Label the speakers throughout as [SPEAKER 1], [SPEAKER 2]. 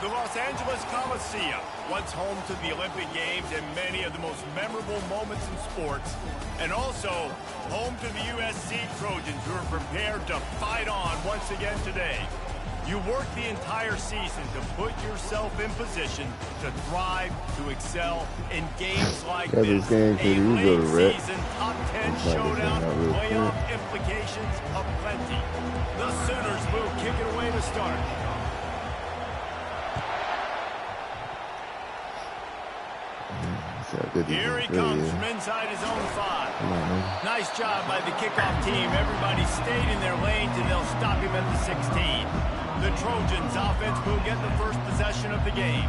[SPEAKER 1] The Los Angeles Coliseum, once home to the Olympic Games and many of the most memorable moments in sports, and also home to the USC Trojans, who are prepared to fight on once again today. You work the entire season to put yourself in position to thrive, to excel in games like this. A late season top 10 showdown, playoff implications aplenty. The Sooners will kick it away to start. Here he comes from inside his own 5. Nice job by the kickoff team. Everybody stayed in their lanes, and they'll stop him at the 16. The Trojans offense will get the first possession of the game.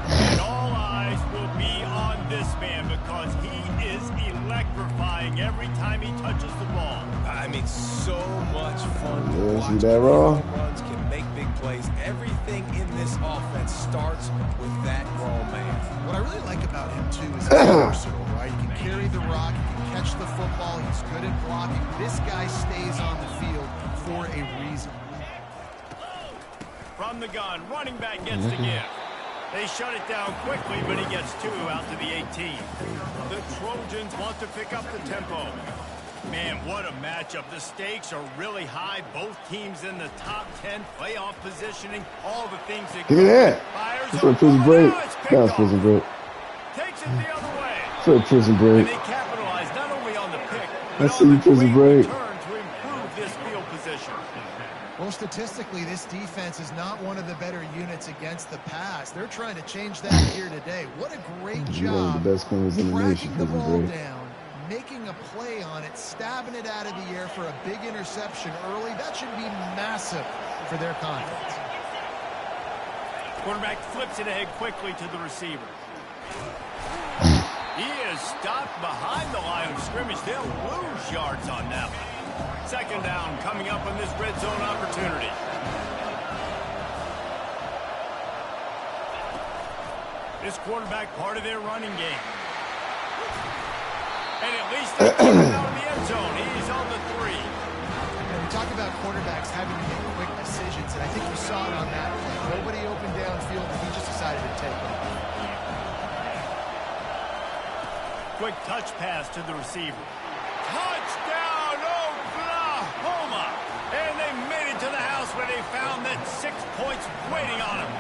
[SPEAKER 1] And all eyes will be on this man because he is electrifying every time he touches the ball.
[SPEAKER 2] I mean, so much fun to watch.
[SPEAKER 3] See that, Raw?
[SPEAKER 2] Runs can make big plays. Everything in this offense starts with that grown man.
[SPEAKER 4] What I really like about him, too, is he's versatile, right? He can carry the rock, he can catch the football, he's good at blocking. This guy stays on the field for a reason.
[SPEAKER 1] From the gun, running back gets the gift. They shut it down quickly, but he gets 2 out to the 18. The Trojans want to pick up the tempo. Man, what a matchup. The stakes are really high. Both teams in the top 10, playoff positioning, all the things that
[SPEAKER 3] give me that. That's for a prison break. That was prison break.
[SPEAKER 1] Takes it the other way.
[SPEAKER 3] For a prison break.
[SPEAKER 1] And they capitalize not only on the pick, but
[SPEAKER 3] I see you prison break.
[SPEAKER 1] to improve this field position.
[SPEAKER 4] Well, statistically, this defense is not one of the better units against the pass. They're trying to change that here today. What a great job
[SPEAKER 3] the best corners in the nation,
[SPEAKER 4] tracking the ball down, making a play on it, stabbing it out of the air for a big interception early. That should be massive for their confidence.
[SPEAKER 1] Quarterback flips it ahead quickly to the receiver. He is stopped behind the line of scrimmage. They'll lose yards on that one. Second down coming up on this red zone opportunity. This quarterback part of their running game. And at least they keep him out of the end zone. He's on the 3.
[SPEAKER 4] And we talk about quarterbacks having to make quick decisions, and I think you saw it on that play. Nobody opened downfield, and he just decided to take it.
[SPEAKER 1] Quick touch pass to the receiver. Touchdown, Oklahoma! And they made it to the house where they found that 6 points waiting on them.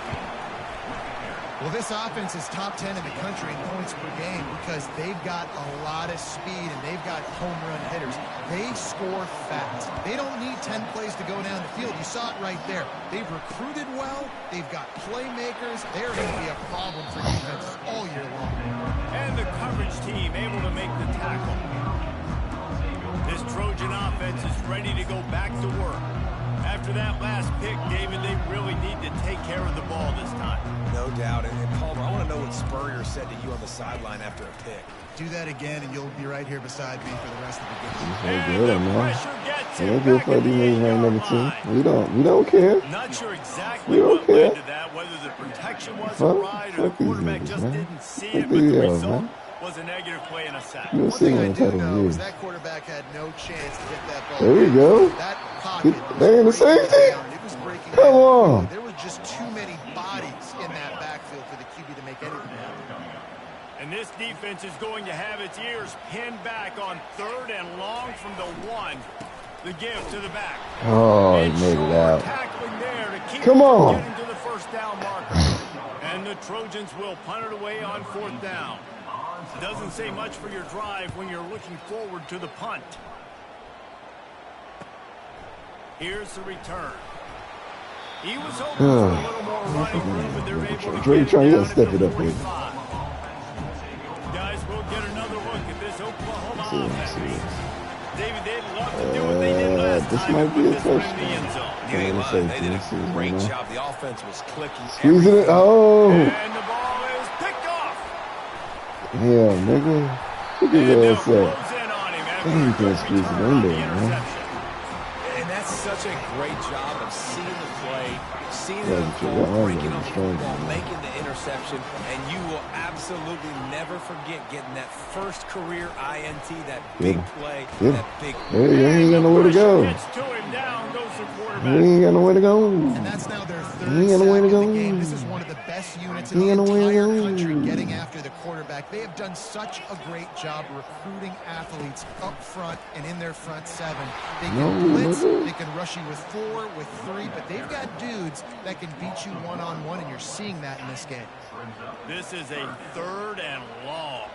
[SPEAKER 4] Well, this offense is top 10 in the country in points per game because they've got a lot of speed and they've got home run hitters. They score fast. They don't need 10 plays to go down the field. You saw it right there. They've recruited well. They've got playmakers. They're going to be a problem for defenses all year long.
[SPEAKER 1] And the coverage team able to make the tackle. This Trojan offense is ready to go back to work. After that last pick, David, they really need to take care of the ball this time.
[SPEAKER 2] No doubt. And Palmer, I want to know what Spurrier said to you on the sideline after a pick.
[SPEAKER 4] Do that again, and you'll be right here beside me for the rest of the game.
[SPEAKER 3] Don't give a fuck these niggas rank number 2. We don't care.
[SPEAKER 1] Not sure exactly what led to that, whether the protection wasn't right or the quarterback just didn't see it, but the result was a negative play and a sack.
[SPEAKER 4] One thing I do know is that quarterback had no chance to get that ball.
[SPEAKER 3] There we go.
[SPEAKER 4] That pocket
[SPEAKER 3] they in the safety.
[SPEAKER 4] It was breaking
[SPEAKER 3] Come on.
[SPEAKER 4] There were just too many bodies in that backfield for the QB to make anything happen.
[SPEAKER 1] And this defense is going to have its ears pinned back on 3rd and long from the 1. The give to the back.
[SPEAKER 3] Oh, he made it out.
[SPEAKER 1] Tackling there to keep
[SPEAKER 3] Come on.
[SPEAKER 1] getting to the first down marker. And the Trojans will punt it away on 4th down. Doesn't say much for your drive when you're looking forward to the punt. Here's the return. He was hoping for a little more running room, but they're able to
[SPEAKER 3] Dre trying to step it up here.
[SPEAKER 1] Guys, we'll get another look at this Oklahoma offense. David, they'd love to do what they did last
[SPEAKER 3] this
[SPEAKER 1] time.
[SPEAKER 3] Might be a touchdown.
[SPEAKER 2] You ain't lying. They did a great job. The offense was clicking.
[SPEAKER 3] Squeezing it. Oh.
[SPEAKER 1] And the ball is picked off.
[SPEAKER 3] Yeah, nigga. Look at that set. You can't squeeze it in there, man.
[SPEAKER 2] And that's such a great job of seeing the play, seen it unfold, breaking on the football, making the interception, and you will absolutely never forget getting that first career INT, that big play, that big play.
[SPEAKER 3] He ain't got nowhere to go. He ain't got nowhere to go.
[SPEAKER 4] And that's now their third sack of the game. This is one of the best units in the entire country getting after the quarterback. They have done such a great job recruiting athletes up front and in their front seven. They can blitz, they can rush you with 4, with 3, but they've got dudes that can beat you one-on-one, and you're seeing that in this game.
[SPEAKER 1] This is a 3rd and long.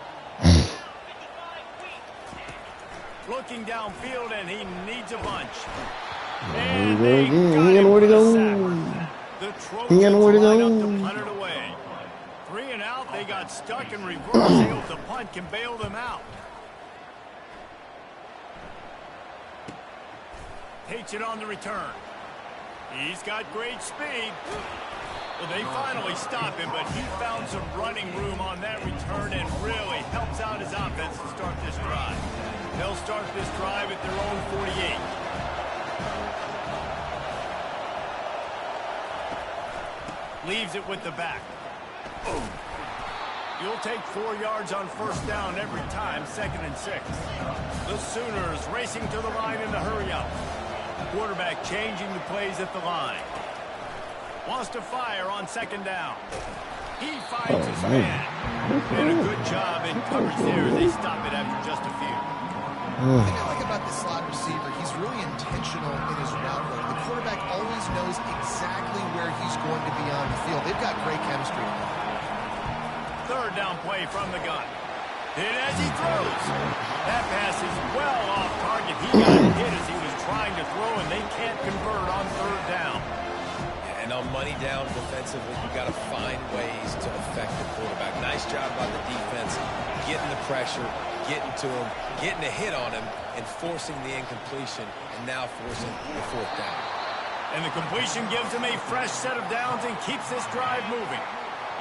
[SPEAKER 1] Looking downfield, and he needs a bunch. And they got him for the sack. The Trojans line up to punt it away. 3 and out, they got stuck in reverse. They hope the punt can bail them out. Takes it on the return. He's got great speed. Well, they finally stop him, but he found some running room on that return and really helps out his offense to start this drive. They'll start this drive at their own 48. Leaves it with the back. Boom. You'll take 4 yards on first down every time, 2nd and 6. The Sooners racing to the line in the hurry-up. Quarterback changing the plays at the line. Wants to fire on 2nd down. He finds his man. And a good job in coverage there. They stop it after just a few.
[SPEAKER 4] The thing I like about the slot receiver, he's really intentional in his route running. The quarterback always knows exactly where he's going to be on the field. They've got great chemistry.
[SPEAKER 1] 3rd down play from the gun. Hit as he throws. That pass is well off target. He got hit as he was trying to throw, and they can't convert on 3rd down.
[SPEAKER 2] And on money down defensively, you got to find ways to affect the quarterback. Nice job by the defense, getting the pressure, getting to him, getting a hit on him, and forcing the incompletion, and now forcing the 4th down.
[SPEAKER 1] And the completion gives him a fresh set of downs and keeps this drive moving.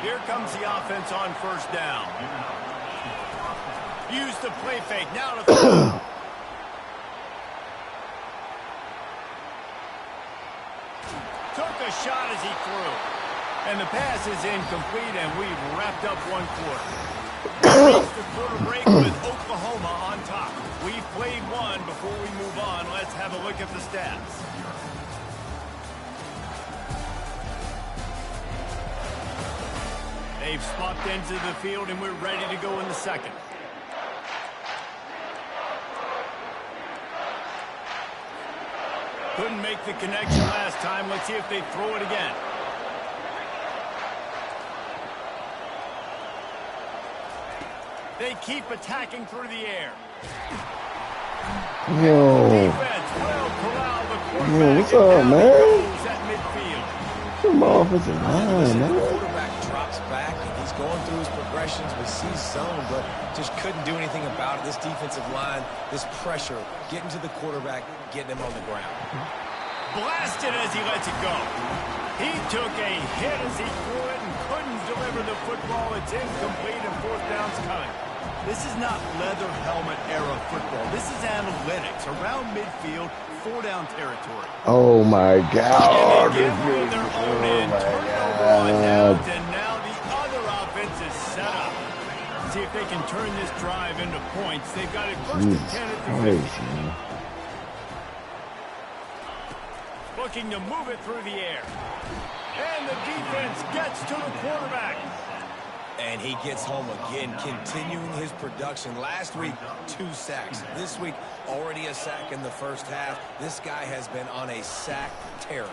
[SPEAKER 1] Here comes the offense on 1st down. Use the play fake. Now to throw. Took a shot as he threw. And the pass is incomplete, and we've wrapped up 1 quarter. Reached the quarter break with Oklahoma on top. We've played 1 before we move on. Let's have a look at the stats. They've swapped into the field, and we're ready to go in the 2nd. Couldn't make the connection last time. Let's see if they throw it again. They keep attacking through the air.
[SPEAKER 3] Yo.
[SPEAKER 1] Defense will corral the quarterback.
[SPEAKER 3] What's up, man?
[SPEAKER 1] At midfield.
[SPEAKER 3] Come on, offensive line, man.
[SPEAKER 2] The quarterback drops back, and he's going through his progressions with C-zone, but just couldn't do anything about it. This defensive line, this pressure, getting to the quarterback, getting him on the ground.
[SPEAKER 1] Blasted as he lets it go. He took a hit as he threw it and couldn't deliver the football. It's incomplete, and 4th down's coming. This is not leather helmet era football. This is analytics. Around midfield, 4-down territory.
[SPEAKER 3] Oh my God.
[SPEAKER 1] And they get one of their own in, turn it over on downs, and now the other offense is set up. See if they can turn this drive into points. They've got it 1st and 10 at the 50. Looking to move it through the air. And the defense gets to the quarterback.
[SPEAKER 2] And he gets home again, continuing his production. Last week, 2 sacks. This week, already a sack in the 1st half. This guy has been on a sack terror.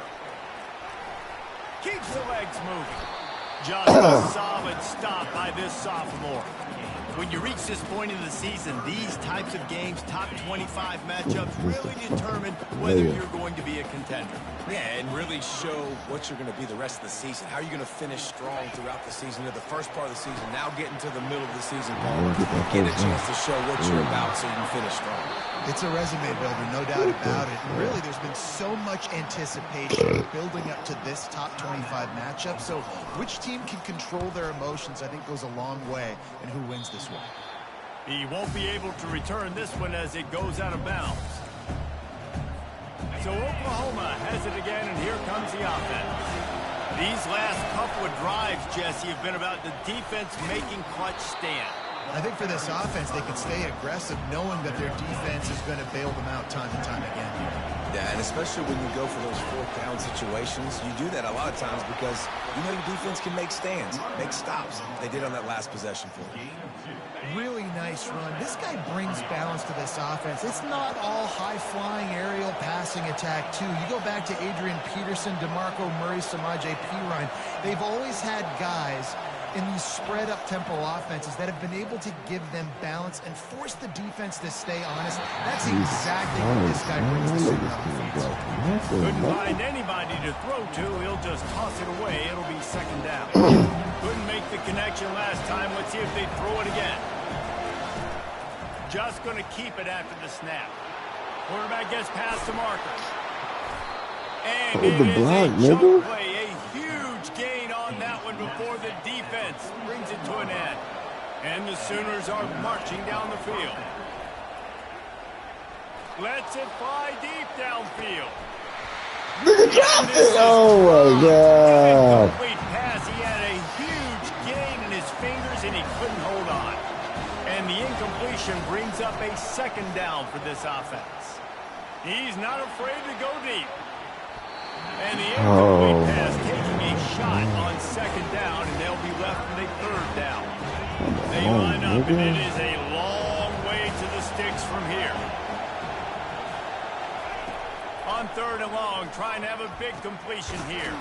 [SPEAKER 1] Keeps the legs moving. Just a solid stop by this sophomore. When you reach this point in the season, these types of games, top 25 matchups, really determine whether you're going to be a contender.
[SPEAKER 2] Yeah, and really show what you're going to be the rest of the season. How are you going to finish strong throughout the season, or the first part of the season, now getting to the middle of the season, get a chance to show what you're about so you can finish strong.
[SPEAKER 4] It's a resume builder, no doubt about it. And really, there's been so much anticipation building up to this top 25 matchup. So which team can control their emotions, I think, goes a long way in who wins this one.
[SPEAKER 1] He won't be able to return this one as it goes out of bounds. So Oklahoma has it again, and here comes the offense. These last couple of drives, Jesse, have been about the defense making clutch stand.
[SPEAKER 4] I think for this offense, they can stay aggressive knowing that their defense is going to bail them out time and time again.
[SPEAKER 2] Yeah, and especially when you go for those fourth-down situations, you do that a lot of times because you know your defense can make stands, make stops. They did on that last possession for you.
[SPEAKER 4] Really nice run. This guy brings balance to this offense. It's not all high-flying aerial passing attack, too. You go back to Adrian Peterson, DeMarco Murray, Samaje Perine. They've always had guys in these spread-up tempo offenses that have been able to give them balance and force the defense to stay honest. That's exactly what this guy brings to the
[SPEAKER 1] Couldn't find anybody to throw to. He'll just toss it away. It'll be second down. Couldn't make the connection last time. Let's see if they throw it again. Just going to keep it after the snap. Quarterback gets past the marker. And it is a jump play. A huge gain on that one before the defense brings it to an end. And the Sooners are marching down the field. Lets it fly deep downfield.
[SPEAKER 3] Nigga dropped it! Oh my God.
[SPEAKER 1] Complete pass. He had a huge gain in his fingers and he couldn't hold on. And the incompletion brings up a second down for this offense. He's not afraid to go deep. And the incomplete pass taking a shot on second down, and they'll be left with a third down. They line up, and it is a long way to the sticks from here. On third and long, trying to have a big completion here.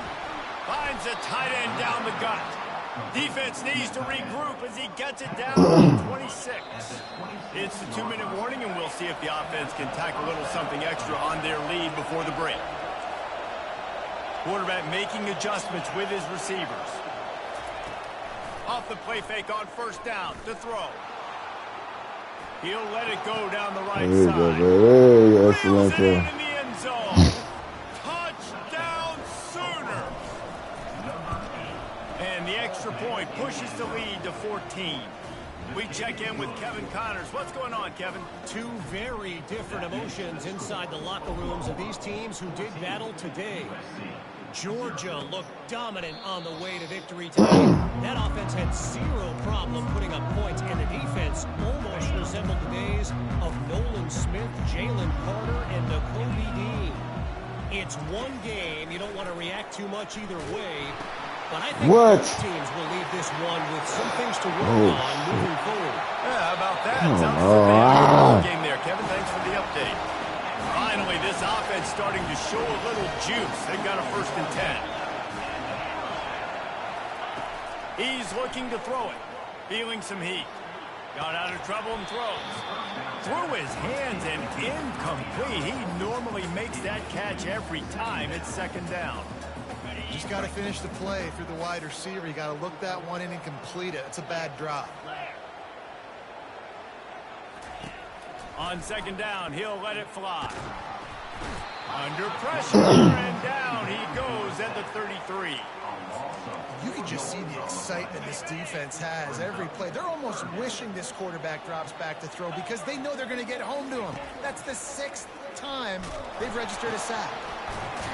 [SPEAKER 1] Finds a tight end down the gut. Defense needs to regroup as he gets it down to 26. It's the 2-minute warning, and we'll see if the offense can tack a little something extra on their lead before the break. Quarterback making adjustments with his receivers. Off the play fake on first down to throw. He'll let it go down the right side. Reels it in the end zone. Touchdown Sooner. And the extra point pushes the lead to 14. We check in with Kevin Connors. What's going on, Kevin?
[SPEAKER 5] Two very different emotions inside the locker rooms of these teams who did battle today. Georgia looked dominant on the way to victory today. That offense had zero problem putting up points, and the defense almost resembled the days of Nolan Smith, Jalen Carter, and Nakobe Dean. It's one game. You don't want to react too much either way. But I think both teams will leave this one with some things to work on moving forward.
[SPEAKER 1] Yeah, how about that? Sounds like a game there, Kevin. Thanks for the update. Finally, this offense starting to show a little juice. They've got a 1st and 10. He's looking to throw it. Feeling some heat. Got out of trouble and throws. Through his hands and incomplete. He normally makes that catch every time. It's second down.
[SPEAKER 4] Just got to finish the play through the wide receiver. You got to look that one in and complete it. It's a bad drop.
[SPEAKER 1] On second down, he'll let it fly. Under pressure, and down he goes at the 33.
[SPEAKER 4] You can just see the excitement this defense has every play. They're almost wishing this quarterback drops back to throw because they know they're going to get home to him. That's the 6th time they've registered a sack.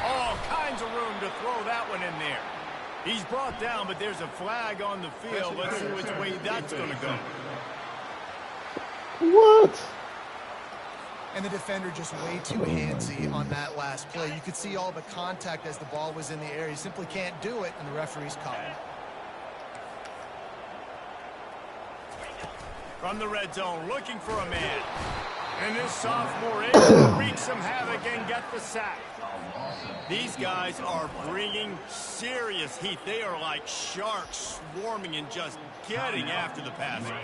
[SPEAKER 1] All kinds of room to throw that one in there. He's brought down, but there's a flag on the field. Let's see which way that's going to go.
[SPEAKER 3] What?
[SPEAKER 4] And the defender just way too handsy on that last play. You could see all the contact as the ball was in the air. He simply can't do it, and the referee's called.
[SPEAKER 1] From the red zone, looking for a man. And this sophomore able to wreak some havoc and get the sack. These guys are bringing serious heat. They are like sharks swarming and just getting after the passer.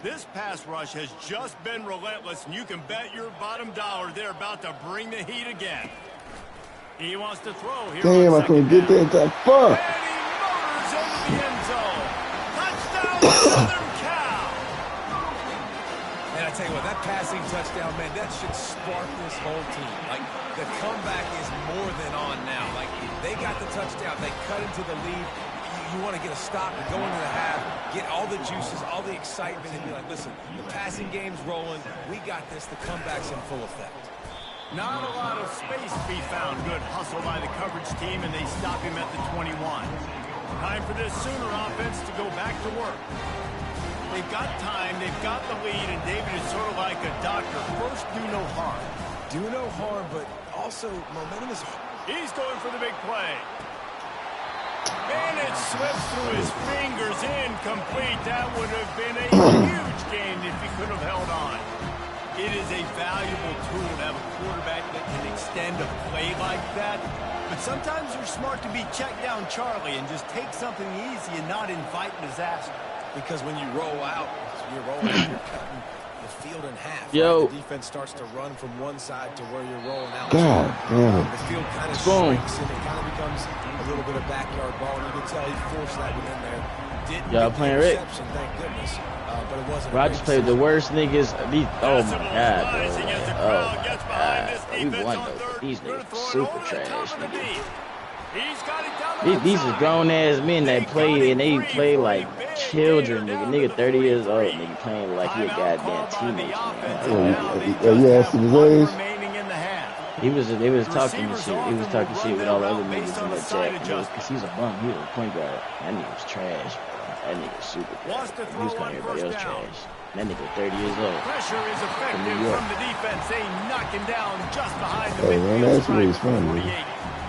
[SPEAKER 1] This pass rush has just been relentless, and you can bet your bottom dollar they're about to bring the heat again. He wants to throw here.
[SPEAKER 3] Damn, I couldn't get that time. Fuck.
[SPEAKER 1] And he motors into the end zone. Touchdown, Southern Cal.
[SPEAKER 2] And I tell you what, that passing touchdown, man, that should spark this whole team. Like, the comeback is more than on now. Like, they got the touchdown. They cut into the lead. You want to get a stop and go into the half, get all the juices, all the excitement, and be like, listen, the passing game's rolling. We got this. The comeback's in full effect.
[SPEAKER 1] Not a lot of space to be found. Good hustle by the coverage team, and they stop him at the 21. Time for this Sooner offense to go back to work. They've got time, they've got the lead, and David is sort of like a doctor. First, do no harm.
[SPEAKER 2] Do no harm, but also momentum is...
[SPEAKER 1] He's going for the big play. And it slips through his fingers, incomplete. That would have been a huge gain if he could have held on. It is a valuable tool to have a quarterback that can extend a play like that. But sometimes you're smart to be check down Charlie and just take something easy and not invite disaster.
[SPEAKER 2] Because when you roll out, you're cutting the field in half.
[SPEAKER 6] Yo.
[SPEAKER 2] Right? The defense starts to run from one side to where you're rolling out.
[SPEAKER 3] God damn it.
[SPEAKER 2] The field kind of
[SPEAKER 6] Boom.
[SPEAKER 2] shrinks and it kind of becomes a little bit of backyard ball. And you can tell he forced that one in there. Didn't
[SPEAKER 6] Y'all
[SPEAKER 2] get the
[SPEAKER 6] playing Rick?
[SPEAKER 2] interception, thank goodness. But it wasn't.
[SPEAKER 6] Rodgers played the worst niggas. Oh my god, bro.
[SPEAKER 1] Rising as the
[SPEAKER 6] Oh
[SPEAKER 1] crowd
[SPEAKER 6] my
[SPEAKER 1] gets behind this
[SPEAKER 6] god. We
[SPEAKER 1] defense
[SPEAKER 6] won
[SPEAKER 1] on
[SPEAKER 6] though.
[SPEAKER 1] third.
[SPEAKER 6] These
[SPEAKER 1] Gonna
[SPEAKER 6] niggas
[SPEAKER 1] throw it
[SPEAKER 6] super
[SPEAKER 1] over the top
[SPEAKER 6] trash,
[SPEAKER 1] of the
[SPEAKER 6] nigga.
[SPEAKER 1] deep. He's got it down the
[SPEAKER 6] These are
[SPEAKER 1] outside.
[SPEAKER 6] grown ass men that play and they play like
[SPEAKER 1] Big
[SPEAKER 6] children,
[SPEAKER 1] gainer
[SPEAKER 6] nigga.
[SPEAKER 1] down to
[SPEAKER 6] Nigga
[SPEAKER 1] the
[SPEAKER 6] 30 years old,
[SPEAKER 1] 43.
[SPEAKER 6] nigga playing like he a
[SPEAKER 1] Timeout
[SPEAKER 6] goddamn
[SPEAKER 1] called by the
[SPEAKER 6] teenager,
[SPEAKER 1] offense,
[SPEAKER 6] man.
[SPEAKER 1] and now they
[SPEAKER 3] Are
[SPEAKER 1] just
[SPEAKER 3] you
[SPEAKER 1] have
[SPEAKER 3] asking his
[SPEAKER 1] one
[SPEAKER 3] age?
[SPEAKER 1] remaining in the half.
[SPEAKER 6] They was
[SPEAKER 1] The
[SPEAKER 6] talking
[SPEAKER 1] receivers
[SPEAKER 6] shit. He
[SPEAKER 1] often
[SPEAKER 6] was
[SPEAKER 1] will
[SPEAKER 6] talking
[SPEAKER 1] run
[SPEAKER 6] shit with
[SPEAKER 1] their
[SPEAKER 6] all the
[SPEAKER 1] route
[SPEAKER 6] other
[SPEAKER 1] based
[SPEAKER 6] niggas
[SPEAKER 1] on
[SPEAKER 6] in
[SPEAKER 1] the
[SPEAKER 6] that
[SPEAKER 1] side
[SPEAKER 6] chat,
[SPEAKER 1] adjustment.
[SPEAKER 6] because he's a bum. He was a point guard. That nigga was trash, bro. That nigga was super
[SPEAKER 1] Wants
[SPEAKER 6] trash.
[SPEAKER 1] to
[SPEAKER 6] He was
[SPEAKER 1] throw
[SPEAKER 6] calling
[SPEAKER 1] on
[SPEAKER 6] everybody
[SPEAKER 1] first
[SPEAKER 6] else
[SPEAKER 1] down.
[SPEAKER 6] trash. That nigga 30 years old.
[SPEAKER 1] Pressure is effective
[SPEAKER 6] New York.
[SPEAKER 1] from the defense. They knock him down just behind the
[SPEAKER 3] Hey, man,
[SPEAKER 1] midfield
[SPEAKER 3] that's
[SPEAKER 1] stripe
[SPEAKER 3] really
[SPEAKER 1] at
[SPEAKER 3] fun,
[SPEAKER 1] 48.
[SPEAKER 3] man.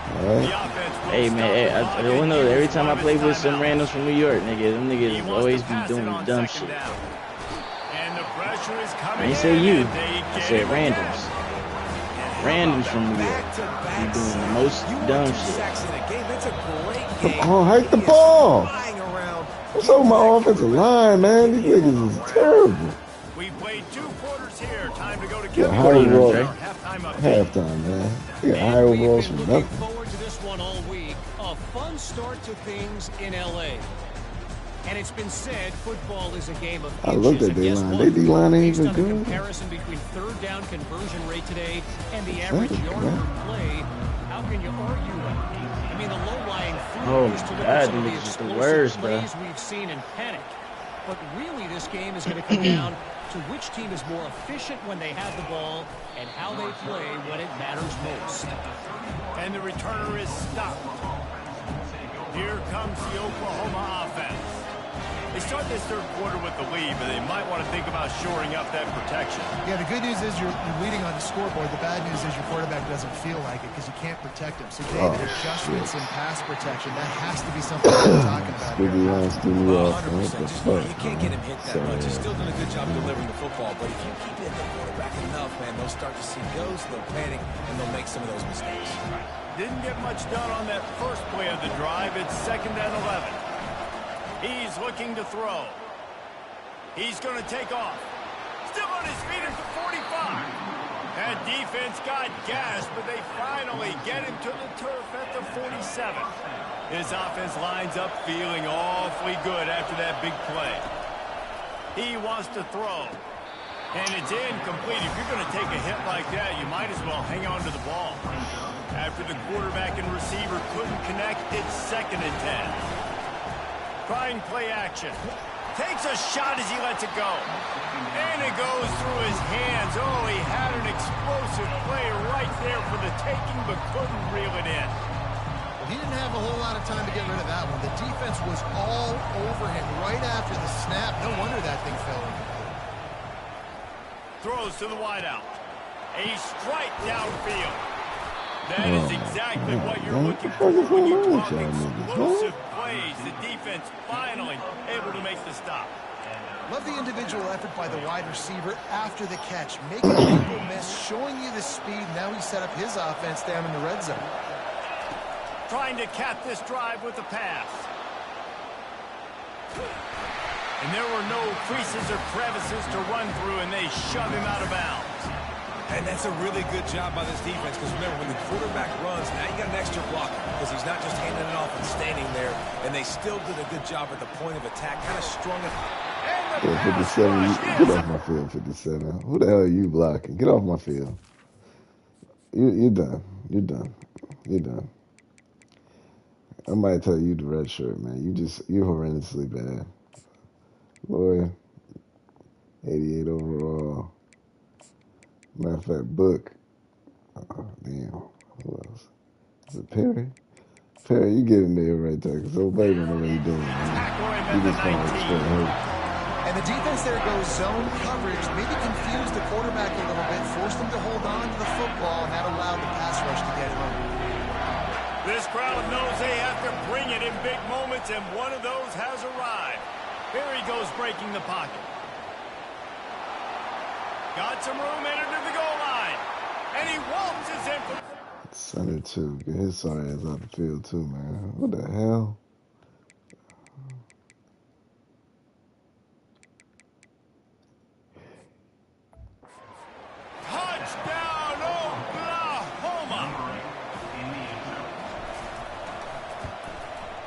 [SPEAKER 3] All right.
[SPEAKER 1] The offense will
[SPEAKER 6] Hey
[SPEAKER 1] stop
[SPEAKER 6] man,
[SPEAKER 1] the
[SPEAKER 6] hey,
[SPEAKER 1] clock
[SPEAKER 6] I
[SPEAKER 1] and
[SPEAKER 6] don't know.
[SPEAKER 1] use
[SPEAKER 6] Every
[SPEAKER 1] one
[SPEAKER 6] time I
[SPEAKER 1] of
[SPEAKER 6] play
[SPEAKER 1] his
[SPEAKER 6] with some
[SPEAKER 1] timeouts.
[SPEAKER 6] randoms from New York, nigga, them
[SPEAKER 1] He
[SPEAKER 6] niggas
[SPEAKER 1] wants
[SPEAKER 6] always
[SPEAKER 1] to
[SPEAKER 6] be
[SPEAKER 1] pass it
[SPEAKER 6] doing
[SPEAKER 1] on
[SPEAKER 6] dumb
[SPEAKER 1] second
[SPEAKER 6] shit.
[SPEAKER 1] down. And the pressure is
[SPEAKER 6] I
[SPEAKER 1] coming
[SPEAKER 6] ain't say
[SPEAKER 1] in,
[SPEAKER 6] you.
[SPEAKER 1] and they
[SPEAKER 6] I
[SPEAKER 1] get
[SPEAKER 6] said
[SPEAKER 1] him
[SPEAKER 6] randoms.
[SPEAKER 1] again.
[SPEAKER 6] Randoms from New York. Be doing the most dumb shit.
[SPEAKER 2] Sacks in a game. That's a great game.
[SPEAKER 3] Oh, hike the
[SPEAKER 2] He is
[SPEAKER 3] ball.
[SPEAKER 2] flying around.
[SPEAKER 3] What's up with my offensive line, man? These niggas is terrible.
[SPEAKER 1] We played 2 quarters here. Time to go to
[SPEAKER 3] Yeah,
[SPEAKER 1] Kevin
[SPEAKER 3] high
[SPEAKER 6] Quarter,
[SPEAKER 3] overall.
[SPEAKER 6] Dre.
[SPEAKER 1] halftime update.
[SPEAKER 3] Halftime, man. They got high
[SPEAKER 5] And we've
[SPEAKER 3] overalls
[SPEAKER 5] been
[SPEAKER 3] from
[SPEAKER 5] looking
[SPEAKER 3] nothing.
[SPEAKER 5] forward to this one all week. A fun start to things in L.A. And it's been said football is a game of
[SPEAKER 3] I looked
[SPEAKER 5] inches,
[SPEAKER 3] at
[SPEAKER 5] and
[SPEAKER 3] their
[SPEAKER 5] guess
[SPEAKER 3] line.
[SPEAKER 5] what?
[SPEAKER 3] They D-line ain't
[SPEAKER 5] Based
[SPEAKER 3] even
[SPEAKER 5] on a
[SPEAKER 3] good.
[SPEAKER 5] comparison between third down conversion rate today and the
[SPEAKER 3] That's
[SPEAKER 5] average
[SPEAKER 3] it,
[SPEAKER 5] yard
[SPEAKER 3] man.
[SPEAKER 5] per play, how can you argue that? I mean, the low-lying fruit
[SPEAKER 6] Oh
[SPEAKER 5] is to
[SPEAKER 6] my
[SPEAKER 5] look
[SPEAKER 6] God,
[SPEAKER 5] at some of
[SPEAKER 6] them
[SPEAKER 5] the
[SPEAKER 6] niggas is the
[SPEAKER 5] explosive
[SPEAKER 6] worst, bro.
[SPEAKER 5] plays we've seen in panic. But really, this game is going to come down to which team is more efficient when they have the ball and how they play when it matters most.
[SPEAKER 1] And the returner is stopped. Here comes the Oklahoma offense. They start this third quarter with the lead, but they might want to think about shoring up that protection.
[SPEAKER 4] Yeah, the good news is you're leading on the scoreboard. The bad news is your quarterback doesn't feel like it because you can't protect him. So, David, adjustments in pass protection, that has to be something we're talking about
[SPEAKER 3] Good
[SPEAKER 4] here.
[SPEAKER 3] line, threw me
[SPEAKER 2] Well,
[SPEAKER 3] off, man. What
[SPEAKER 2] 100%.
[SPEAKER 3] the
[SPEAKER 2] Just,
[SPEAKER 3] fuck,
[SPEAKER 2] you can't get him
[SPEAKER 3] man?
[SPEAKER 2] hit that much. He's
[SPEAKER 3] Sorry.
[SPEAKER 2] still doing a good job delivering the football, but if you keep hitting the quarterback enough, man, they'll start to see ghosts, they'll panic, and they'll make some of those mistakes.
[SPEAKER 1] Didn't get much done on that first play of the drive. It's 2nd and 11. He's looking to throw. He's going to take off. Still on his feet at the 45. That defense got gassed, but they finally get him to the turf at the 47. His offense lines up feeling awfully good after that big play. He wants to throw. And it's incomplete. If you're going to take a hit like that, you might as well hang on to the ball. After the quarterback and receiver couldn't connect, it's 2nd and 10. Trying play action. Takes a shot as he lets it go. And it goes through his hands. Oh, he had an explosive play right there for the taking, but couldn't reel it in.
[SPEAKER 4] Well, he didn't have a whole lot of time to get rid of that one. The defense was all over him right after the snap. No wonder that thing fell incomplete.
[SPEAKER 1] Throws to the wideout. A strike downfield. That is exactly what you're looking for when you talk explosive plays. The defense finally able to make the stop.
[SPEAKER 4] Love the individual effort by the wide receiver after the catch, making people miss, showing you the speed. Now he set up his offense down in the red zone.
[SPEAKER 1] Trying to cap this drive with a pass. And there were no creases or crevices to run through, and they shove him out of bounds.
[SPEAKER 2] And that's a really good job by this defense, because remember, when the quarterback runs, now you got an extra blocker, because he's not just handing it off and standing there, and they still did a good job at the point of attack, kind of strung it.
[SPEAKER 3] Yeah, 57, get off my field, 57. Who the hell are you blocking? Get off my field. You're done. You're done. You're done. I might tell you the red shirt, man. You're horrendously bad. Boy, 88 overall. Matter of fact, book. Damn. Who else? Is it Perry? Perry, you get in there right there, because old baby don't know what he's doing, man. He just kind of straight hurt.
[SPEAKER 4] And the defense there goes zone coverage, maybe confused the quarterback a little bit, forced him to hold on to the football, and that allowed the pass rush to get home.
[SPEAKER 1] This crowd knows they have to bring it in big moments, and one of those has arrived. Here he goes breaking the pocket. Got some room, entered to the goal line. And he waltzes in.
[SPEAKER 3] Center two. Get his sorry ass out the field too, man. What the hell?
[SPEAKER 1] Touchdown, Oklahoma!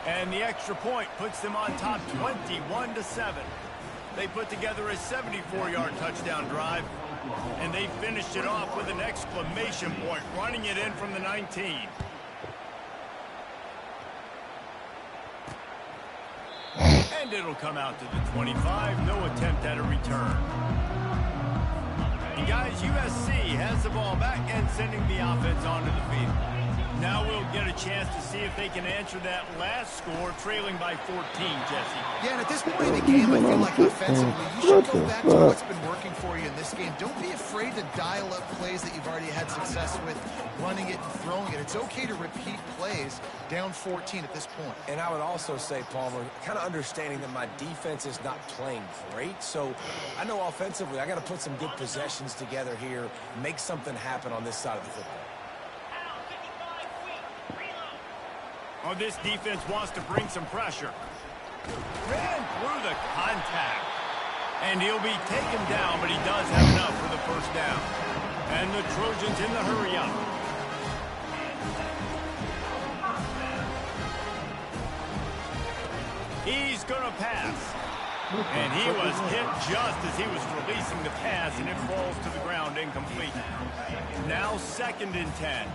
[SPEAKER 1] And the extra point puts them on top 21-7. They put together a 74-yard touchdown drive, and they finished it off with an exclamation point, running it in from the 19. And it'll come out to the 25. No attempt at a return. And guys, USC has the ball back and sending the offense onto the field. Now we'll get a chance to see if they can answer that last score, trailing by 14, Jesse.
[SPEAKER 4] Yeah, and at this point in the game, I feel like offensively, you should go back to what's been working for you in this game. Don't be afraid to dial up plays that you've already had success with, running it and throwing it. It's okay to repeat plays down 14 at this point.
[SPEAKER 2] And I would also say, Palmer, kind of understanding that my defense is not playing great. So I know offensively, I got to put some good possessions together here, make something happen on this side of the football.
[SPEAKER 1] Oh, this defense wants to bring some pressure. Ran through the contact. And he'll be taken down, but he does have enough for the first down. And the Trojans in the hurry-up. He's going to pass. And he was hit just as he was releasing the pass, and it falls to the ground incomplete. Now 2nd and 10.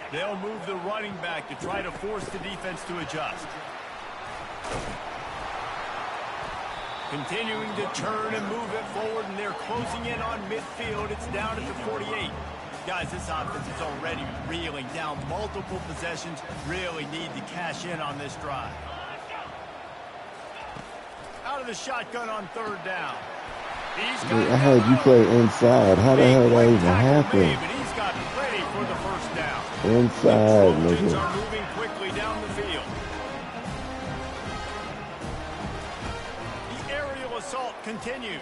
[SPEAKER 1] They'll move the running back to try to force the defense to adjust. Continuing to turn and move it forward, and they're closing in on midfield. It's down at the 48. Guys, this offense is already reeling down multiple possessions. Really need to cash in on this drive. Out of the shotgun on 3rd down.
[SPEAKER 3] Dude, I heard you play inside. How the hell that even happened?
[SPEAKER 1] But he's got ready for the first down.
[SPEAKER 3] Inside,
[SPEAKER 1] the Trojans
[SPEAKER 3] nigga.
[SPEAKER 1] are moving quickly down the field. The aerial assault continues.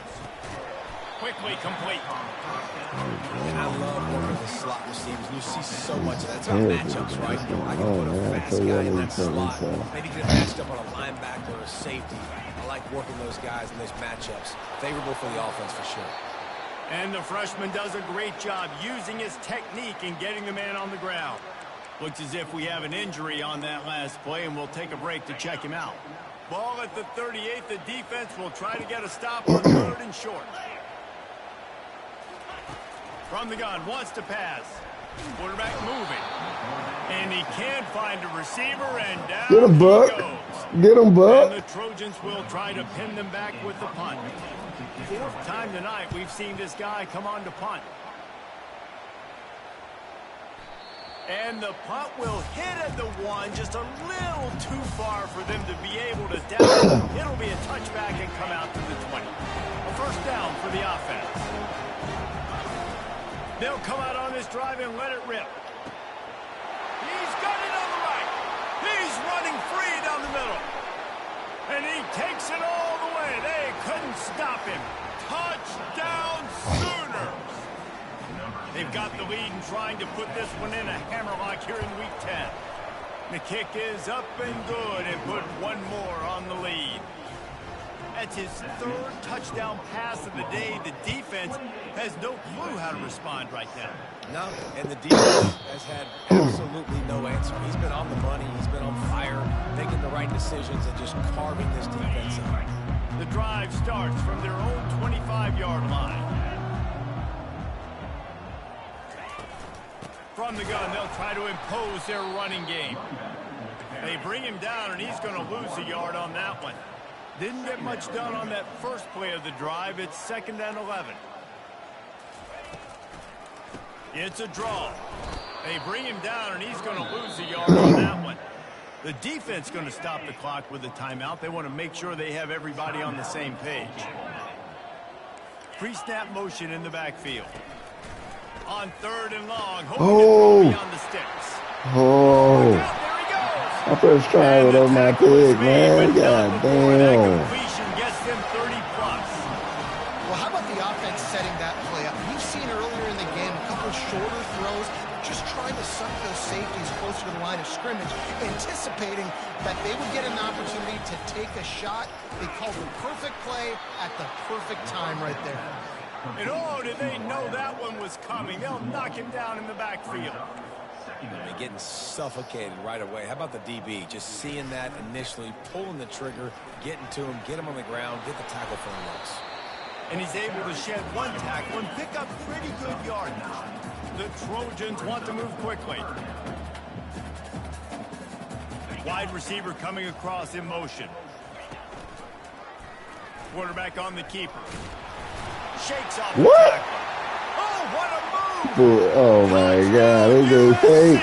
[SPEAKER 1] Quickly complete.
[SPEAKER 2] And I love working the slot receivers. You see so much of that. It's about matchups, right? I can put a fast guy in that slot. Maybe get matched up on a linebacker or a safety. I like working those guys in those matchups. Favorable for the offense for sure.
[SPEAKER 1] And the freshman does a great job using his technique and getting the man on the ground. Looks as if we have an injury on that last play, and we'll take a break to check him out. Ball at the 38. The defense will try to get a stop on 3rd and short. From the gun, wants to pass. Quarterback moving. And he can't find a receiver, and down
[SPEAKER 3] Get him, Buck.
[SPEAKER 1] he goes.
[SPEAKER 3] Get him, Buck.
[SPEAKER 1] And the Trojans will try to pin them back with the punt. 4th time tonight we've seen this guy come on to punt. And the punt will hit at the 1, just a little too far for them to be able to down it. It'll be a touchback and come out to the 20. A first down for the offense. They'll come out on this drive and let it rip. He's got it on the right. He's running free down the middle. And he takes it all the way. They couldn't stop him. Touchdown Sooners. They've got the lead and trying to put this one in a hammerlock here in Week 10. The kick is up and good and put one more on the lead. That's his 3rd touchdown pass of the day. The defense has no clue how to respond right now.
[SPEAKER 2] No, and the defense has had absolutely no answer. He's been on the money. He's been on fire, making the right decisions and just carving this defense up.
[SPEAKER 1] The drive starts from their own 25-yard line. From the gun, they'll try to impose their running game. They bring him down, and he's going to lose a yard on that one. Didn't get much done on that first play of the drive. It's 2nd and 11. It's a draw. They bring him down, and he's going to lose a yard on that one. The defense going to stop the clock with the timeout. They want to make sure they have everybody on the same page. Pre-snap motion in the backfield. On 3rd and long. Hoping to throw beyond the sticks.
[SPEAKER 3] Oh.
[SPEAKER 1] There he goes.
[SPEAKER 3] My first try with over my pig, man. God damn.
[SPEAKER 1] Completion gets them 30+.
[SPEAKER 4] Well, how about the offense setting that play up? We've seen earlier in the game a couple shorter throws, just trying to suck those safeties closer to the line of scrimmage, anticipating that they would get an opportunity to take a shot. They called the perfect play at the perfect time right there.
[SPEAKER 1] And oh, did they know that one was coming? They'll knock him down in the backfield.
[SPEAKER 2] They're getting suffocated right away. How about the DB? Just seeing that initially, pulling the trigger, getting to him, get him on the ground, get the tackle for a loss.
[SPEAKER 1] And he's able to shed one tackle and pick up pretty good yardage. The Trojans want to move quickly. Wide receiver coming across in motion. Quarterback on the keeper. Shakes off the tackle. Oh, what a move!
[SPEAKER 3] Oh my God, this is fake.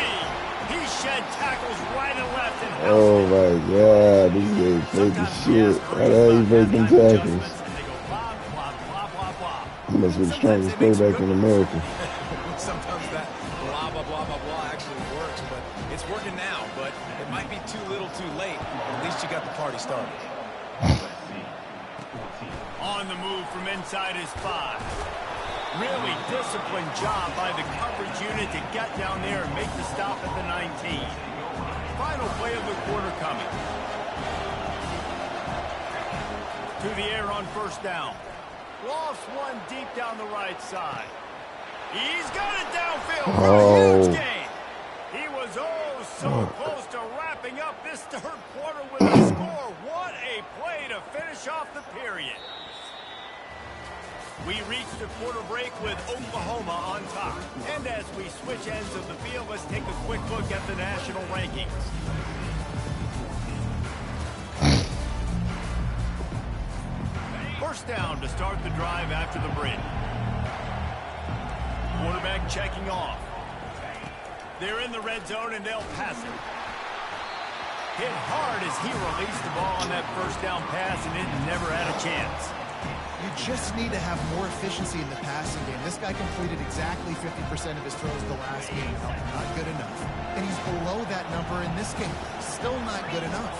[SPEAKER 1] He shed tackles right and left. And
[SPEAKER 3] Oh my God, this is fake as shit. How the hell you faking tackles? He must be the strongest quarterback in America.
[SPEAKER 2] Sometimes that blah, blah, blah, blah, blah actually works, but it's working now. But it might be too little too late. At least you got the party started.
[SPEAKER 1] On the move from inside his 5. Really disciplined job by the coverage unit to get down there and make the stop at the 19. Final play of the quarter coming. To the air on 1st down. Lost one deep down the right side. He's got it downfield for a huge gain. He was so close to wrapping up this 3rd quarter with a score. What a play to finish off the period. We reach the quarter break with Oklahoma on top. And as we switch ends of the field, let's take a quick look at the national rankings. First down to start the drive after the break. Quarterback checking off. They're in the red zone and they'll pass it. Hit hard as he released the ball on that 1st down pass, and it never had a chance.
[SPEAKER 4] You just need to have more efficiency in the passing game. This guy completed exactly 50% of his throws the last game. Not good enough. And he's below that number in this game. Still not good enough.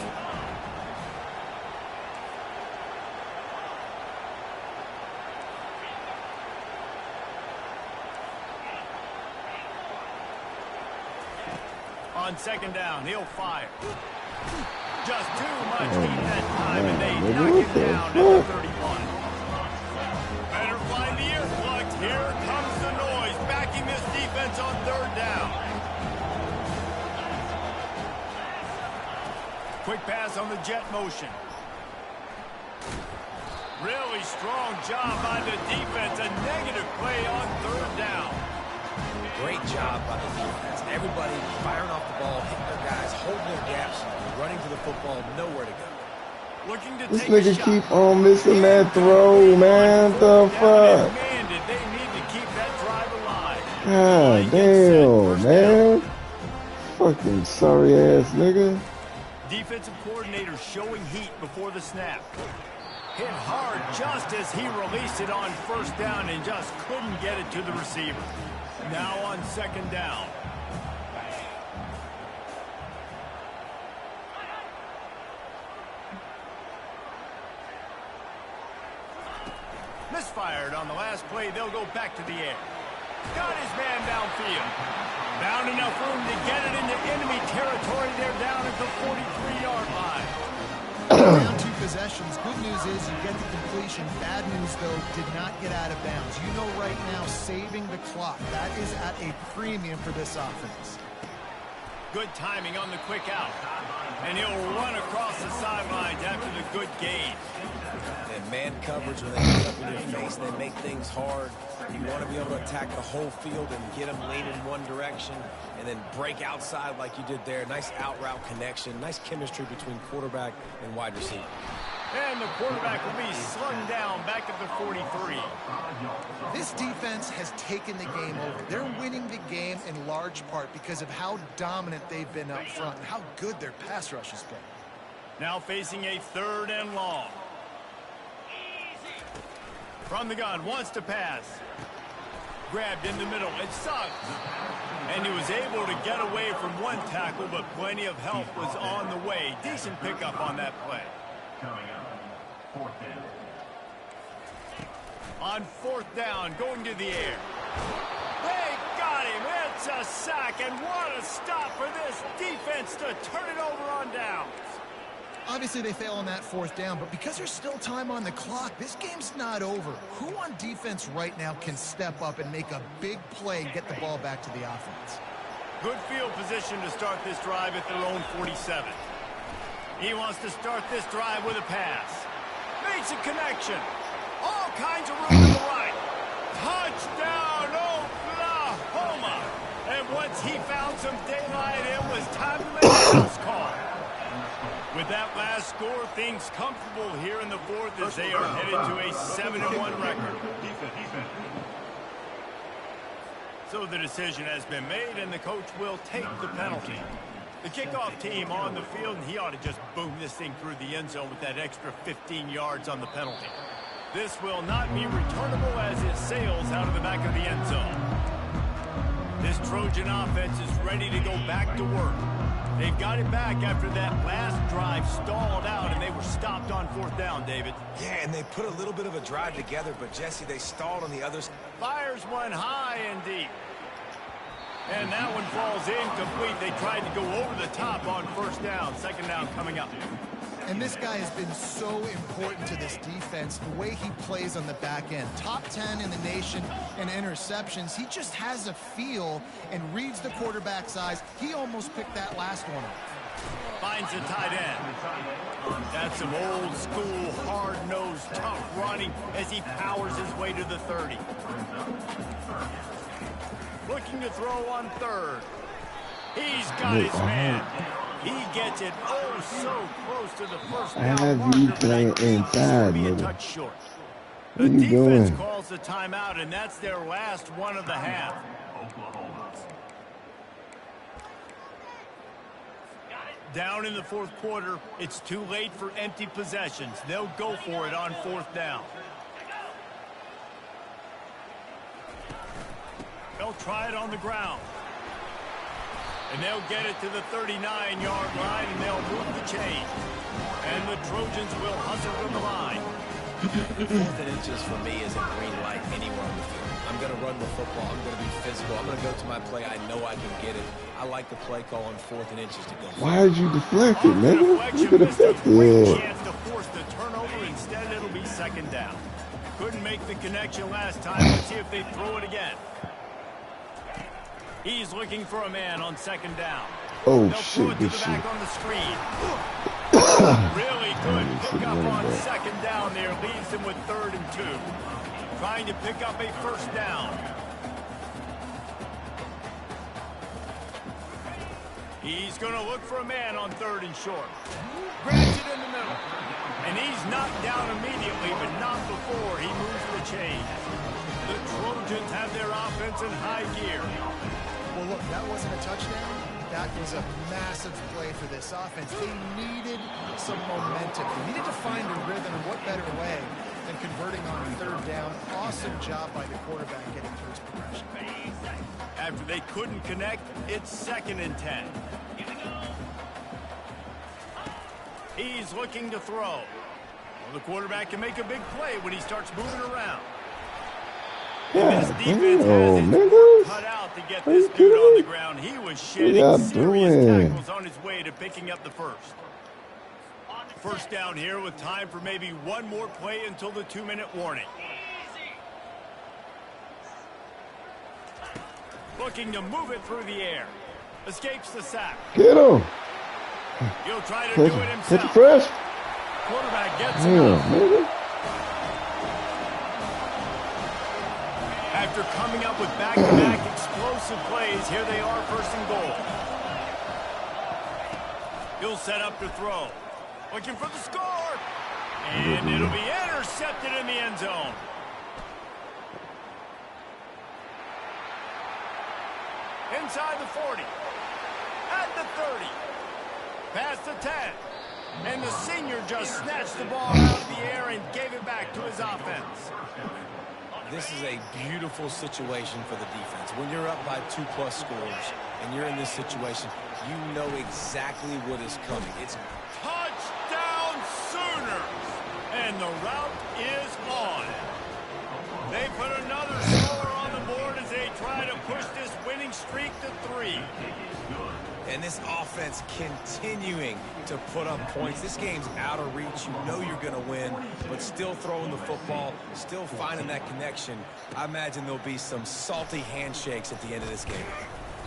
[SPEAKER 1] On 2nd down, he'll fire. Just too much heat that time, and they knock him down at the 31. Better find the influx. Here comes the noise, backing this defense on 3rd down. Quick pass on the jet motion. Really strong job by the defense. A negative play on 3rd down.
[SPEAKER 2] Great job by the defense. Everybody firing off the ball, hitting their guys, holding their gaps, running to the football, nowhere to go.
[SPEAKER 1] Looking to
[SPEAKER 3] This
[SPEAKER 1] take
[SPEAKER 3] nigga
[SPEAKER 1] a shot.
[SPEAKER 3] keep on missing that throw, man. The fuck?
[SPEAKER 1] They need to keep that drive alive.
[SPEAKER 3] God damn, man. Fucking sorry ass nigga.
[SPEAKER 1] Defensive coordinator showing heat before the snap. Hit hard just as he released it on 1st down and just couldn't get it to the receiver. Now on 2nd down. Misfired on the last play. They'll go back to the air. Got his man downfield. Found enough room to get it into enemy territory. They're down at the 43-yard line.
[SPEAKER 4] Down 2 possessions. Good news is you get the completion. Bad news, though, did not get out of bounds. You know right now, saving the clock. That is at a premium for this offense.
[SPEAKER 1] Good timing on the quick out. And he'll run across the sidelines after the good gain.
[SPEAKER 2] And man coverage, when they get up in your face, they make things hard. You want to be able to attack the whole field and get them leaning one direction and then break outside like you did there. Nice out route connection, nice chemistry between quarterback and wide receiver.
[SPEAKER 1] And the quarterback will be slung down back at the 43.
[SPEAKER 4] This defense has taken the game over. They're winning the game in large part because of how dominant they've been up front and how good their pass rush has been.
[SPEAKER 1] Now facing a 3rd and long. From the gun, wants to pass. Grabbed in the middle, it sucks. And he was able to get away from one tackle, but plenty of help was on the way. Decent pickup on that play. On 4th down, going to the air. They got him. It's a sack, and what a stop for this defense to turn it over on downs.
[SPEAKER 4] Obviously, they fail on that 4th down, but because there's still time on the clock, this game's not over. Who on defense right now can step up and make a big play and get the ball back to the offense?
[SPEAKER 1] Good field position to start this drive at their own 47. He wants to start this drive with a pass. Makes a connection. All kinds of room to the right. Touchdown, Oklahoma. And once he found some daylight, it was time to make a house call. With that last score, things comfortable here in the 4th as they are headed to a 7-1 record. So the decision has been made, and the coach will take the penalty. The kickoff team on the field, and he ought to just boom this thing through the end zone with that extra 15 yards on the penalty. This will not be returnable as it sails out of the back of the end zone. This Trojan offense is ready to go back to work. They've got it back after that last drive stalled out, and they were stopped on 4th down, David.
[SPEAKER 2] Yeah, and they put a little bit of a drive together, but, Jesse, they stalled on the others.
[SPEAKER 1] Fires one high and deep. And that one falls incomplete. They tried to go over the top on 1st down. 2nd down coming up.
[SPEAKER 4] And this guy has been so important to this defense, the way he plays on the back end. Top 10 in the nation in interceptions. He just has a feel and reads the quarterback's eyes. He almost picked that last one up.
[SPEAKER 1] Finds a tight end. That's some old school, hard-nosed, tough running as he powers his way to the 30. Looking to throw on 3rd. He's got his man. He gets it so close to the 1st down
[SPEAKER 3] Have you playing inside,
[SPEAKER 1] nigga?
[SPEAKER 3] nigga?
[SPEAKER 1] Touch short.
[SPEAKER 3] What
[SPEAKER 1] The
[SPEAKER 3] are you
[SPEAKER 1] defense
[SPEAKER 3] doing?
[SPEAKER 1] calls the timeout, and that's their last one of the half. Down in the 4th quarter, it's too late for empty possessions. They'll go for it on 4th down. They'll try it on the ground. And they'll get it to the 39-yard line, and they'll move the chain. And the Trojans will hustle from the line.
[SPEAKER 2] 4th and inches for me is a green light anywhere on the field. I'm going to run the football. I'm going to be physical. I'm going to go to my play. I know I can get it. I like the play call on 4th and inches to go.
[SPEAKER 3] Why did you deflect it,
[SPEAKER 1] Off the
[SPEAKER 3] nigga?
[SPEAKER 1] deflection,
[SPEAKER 3] You could have
[SPEAKER 1] missed a
[SPEAKER 3] flipped
[SPEAKER 1] great
[SPEAKER 3] it.
[SPEAKER 1] chance to force the turnover. Instead, it'll be 2nd down. Couldn't make the connection last time. Let's see if they throw it again. He's looking for a man on 2nd down.
[SPEAKER 3] Oh,
[SPEAKER 1] They'll throw
[SPEAKER 3] shit,
[SPEAKER 1] it to
[SPEAKER 3] good
[SPEAKER 1] the
[SPEAKER 3] shit.
[SPEAKER 1] back on the screen. Really good pickup on 2nd down there. Leaves them with 3rd and 2. Trying to pick up a 1st down. He's going to look for a man on 3rd and short. Grabs it in the middle. And he's knocked down immediately, but not before he moves the chain. The Trojans have their offense in high gear.
[SPEAKER 4] Well, look, that wasn't a touchdown. That was a massive play for this offense. They needed some momentum. They needed to find a rhythm, and what better way than converting on 3rd down. Awesome job by the quarterback getting through his progression.
[SPEAKER 1] After they couldn't connect, it's 2nd and 10. He's looking to throw. Well, the quarterback can make a big play when he starts moving around. And this defense has it
[SPEAKER 3] niggas.
[SPEAKER 1] cut out to get
[SPEAKER 3] Are you
[SPEAKER 1] this dude
[SPEAKER 3] kidding
[SPEAKER 1] on
[SPEAKER 3] me?
[SPEAKER 1] the ground. He was
[SPEAKER 3] y'all
[SPEAKER 1] shedding serious
[SPEAKER 3] doing?
[SPEAKER 1] tackles on his way to picking up the 1st. 1st down here with time for maybe one more play until the 2-minute warning. Looking to move it through the air. Escapes the sack.
[SPEAKER 3] Get him.
[SPEAKER 1] He'll try to do it
[SPEAKER 3] Catch
[SPEAKER 1] himself.
[SPEAKER 3] it fresh.
[SPEAKER 1] Quarterback gets him
[SPEAKER 3] Damn,
[SPEAKER 1] out.
[SPEAKER 3] nigga.
[SPEAKER 1] After coming up with back-to-back explosive plays, here they are, 1st and goal. He'll set up to throw. Looking for the score. And it'll be intercepted in the end zone. Inside the 40. At the 30. Past the 10. And the senior just snatched the ball out of the air and gave it back to his offense.
[SPEAKER 2] This is a beautiful situation for the defense. When you're up by 2+ scores and you're in this situation, you know exactly what is coming. It's
[SPEAKER 1] touchdown Sooners! And the route is on. They put another score on the board as they try to push this winning streak to 3.
[SPEAKER 2] And this offense continuing to put up points. This game's out of reach. You know you're going to win, but still throwing the football, still finding that connection. I imagine there'll be some salty handshakes at the end of this game.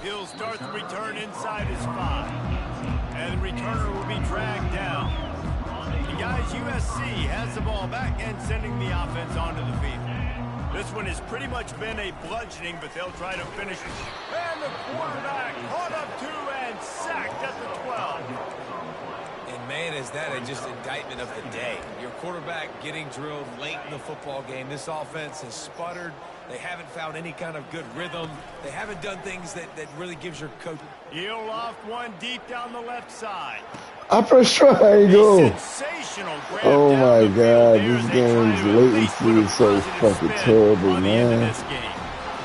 [SPEAKER 1] He'll start the return inside his 5. And the returner will be dragged down. The guys, USC has the ball back and sending the offense onto the field. This one has pretty much been a bludgeoning, but they'll try to finish it. And the quarterback caught up to and sacked at the 12.
[SPEAKER 2] And man, is that just indictment of the day. Your quarterback getting drilled late in the football game. This offense has sputtered. They haven't found any kind of good rhythm. They haven't done things that really gives your coach.
[SPEAKER 1] He'll loft one deep down the left side.
[SPEAKER 3] I press triangle.
[SPEAKER 1] Sensational grab
[SPEAKER 3] Oh
[SPEAKER 1] down
[SPEAKER 3] my
[SPEAKER 1] the field
[SPEAKER 3] God,
[SPEAKER 1] there
[SPEAKER 3] this
[SPEAKER 1] as they
[SPEAKER 3] game's
[SPEAKER 1] try to at least
[SPEAKER 3] latency
[SPEAKER 1] put a
[SPEAKER 3] is so
[SPEAKER 1] positive
[SPEAKER 3] fucking
[SPEAKER 1] spin
[SPEAKER 3] terrible,
[SPEAKER 1] on the end of
[SPEAKER 3] man.
[SPEAKER 1] this game.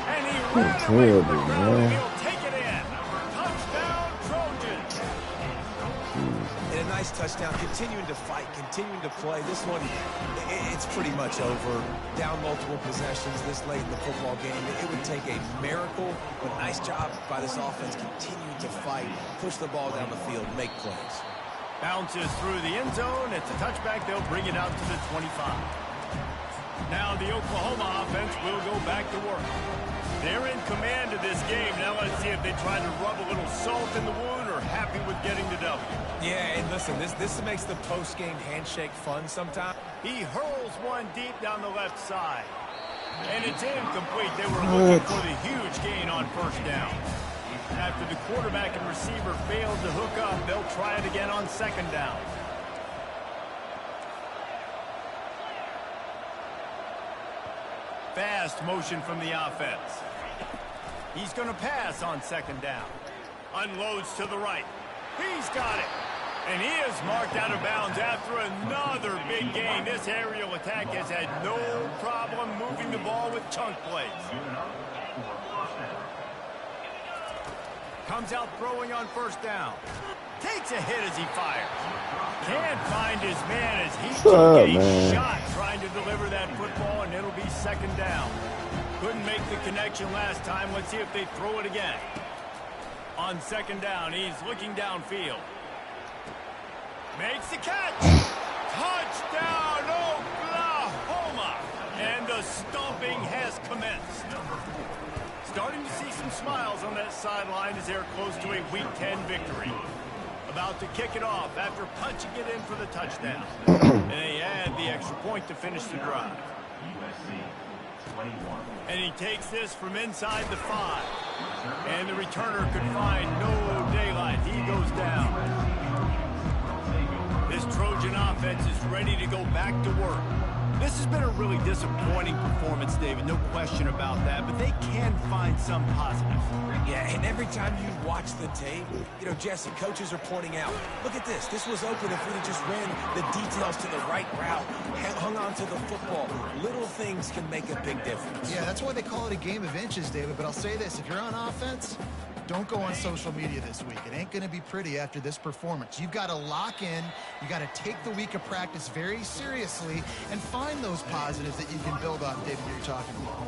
[SPEAKER 1] And he
[SPEAKER 3] So
[SPEAKER 1] ran away from
[SPEAKER 3] terrible,
[SPEAKER 1] the crowd, and
[SPEAKER 3] man.
[SPEAKER 1] he'll take it in. Touchdown, Trojans.
[SPEAKER 2] And a nice touchdown, continuing to fight, continuing to play. This one, it's pretty much over. Down multiple possessions this late in the football game. It would take a miracle, but nice job by this offense continuing to fight, push the ball down the field, make plays.
[SPEAKER 1] Bounces through the end zone. It's a touchback. They'll bring it out to the 25. Now the Oklahoma offense will go back to work. They're in command of this game. Now let's see if they try to rub a little salt in the wound or happy with getting the W.
[SPEAKER 2] Yeah, and listen, this makes the post-game handshake fun sometimes.
[SPEAKER 1] He hurls one deep down the left side. And it's incomplete. They were looking for the huge gain on first down. After the quarterback and receiver failed to hook up, they'll try it again on second down. Fast motion from the offense. He's going to pass on second down. Unloads to the right. He's got it. And he is marked out of bounds after another big gain. This aerial attack has had no problem moving the ball with chunk plays. Comes out throwing on first down. Takes a hit as he fires. Can't find his man as he took a shot trying to deliver that football, and it'll be second down. Couldn't make the connection last time. Let's see if they throw it again. On second down, he's looking downfield. Makes the catch. Touchdown, Oklahoma. And the stomping has commenced. Starting to see some smiles on that sideline as they're close to a Week 10 victory. About to kick it off after punching it in for the touchdown. And they add the extra point to finish the drive. And he takes this from inside the 5. And the returner could find no daylight. He goes down. This Trojan offense is ready to go back to work. This has been a really disappointing performance, David, no question about that, but they can find some positives.
[SPEAKER 2] Yeah, and every time you watch the tape, you know, Jesse, coaches are pointing out, look at this. This was open if we had just ran the details to the right route, hung on to the football. Little things can make a big difference.
[SPEAKER 4] Yeah, that's why they call it a game of inches, David, but I'll say this. If you're on offense, don't go on social media this week. It ain't going to be pretty after this performance. You've got to lock in. You got to take the week of practice very seriously and find those positives that you can build on, David, you're talking about.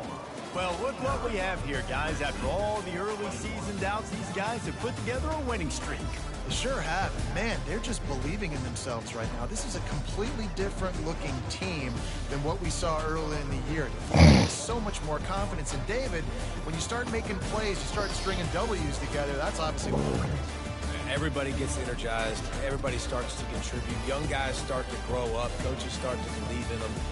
[SPEAKER 1] Well, look what we have here, guys. After all the early season doubts, these guys have put together a winning streak.
[SPEAKER 4] They sure have. Man, they're just believing in themselves right now. This is a completely different looking team than what we saw early in the year. There's so much more confidence in David. When you start making plays, you start stringing W's together, that's obviously what we're doing.
[SPEAKER 2] Everybody gets energized. Everybody starts to contribute. Young guys start to grow up. Coaches start to believe in them.